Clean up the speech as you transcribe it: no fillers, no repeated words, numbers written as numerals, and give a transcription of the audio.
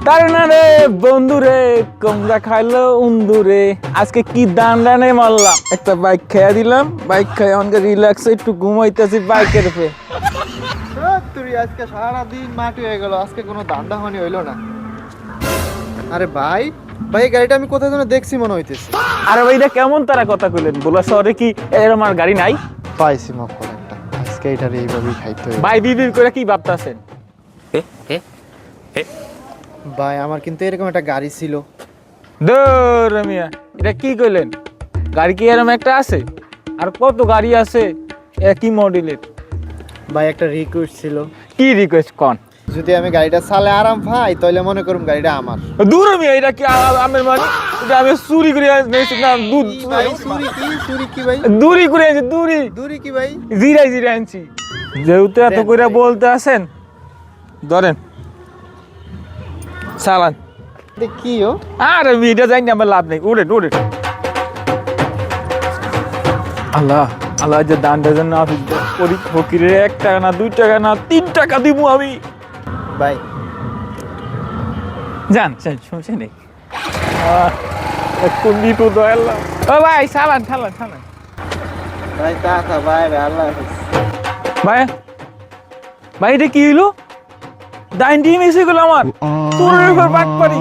তার না রে বন্ধু রে কমরা খাইলো উন্দুরে আজকে কি দান দানে মারলাম একটা বাইক খেয়া দিলাম বাইক খেয়ে অনেক রিল্যাক্সে একটু ঘুমাইতেছি বাইকের উপরে তুই আজকে সারাদিন মাটি হয়ে গেল আজকে কোনো দান্দা হানি হইলো না আরে ভাই ভাই গাড়িটা আমি কোথায় যেন দেখছি মনে হইতেছে আরে ভাই এটা কেমন তারা কথা কইলেন বলা শহরে কি এরকম আর গাড়ি নাই পাইছি মক করে একটা আজকে এটার এইভাবেই খাইতে হবে ভাই বিবির করে কি ভাবতাছেন ভাই আমার কিন্তু এরকম একটা গাড়ি ছিল দূর মিয়া এটা কি কইলেন গাড়ি কি এরকম একটা আছে আর কত গাড়ি আছে একই মডেলের ভাই একটা রিকোয়েস্ট ছিল কি রিকোয়েস্ট কোন যদি আমি গাড়িটা চালে আরাম পাই তাহলে মনে করুন গাড়িটা আমার দূর মিয়া এটা কি আমের মানে এটা আমি চুরি করে নিয়েছি না দুধ ভাই চুরি কি ভাই দূরি করে আনছি দূরি দূরি কি ভাই জিরাই জিরাই আনছি যেহেতু এত দেন করে ভাই। বলতে আছেন ধরেন চালান এটা কি ও আর এটা যাই না আমার লাভ নেই উড়ে উড়ে আল্লাহ আল্লাহ যে দান দেন না করি ফকিরে 1 টাকা না 2 টাকা না 3 টাকা দিব আমি ভাই জান সমস্যা নেই কোন দিত দয়াল্লাহ ও ভাই চালান চালান চালান ভাই টাটা ভাই আল্লাহ হাফেজ ভাই ভাই এটা কি হইলো ডাইন টিম এসে গেল আমার তোর উপর বাট পারি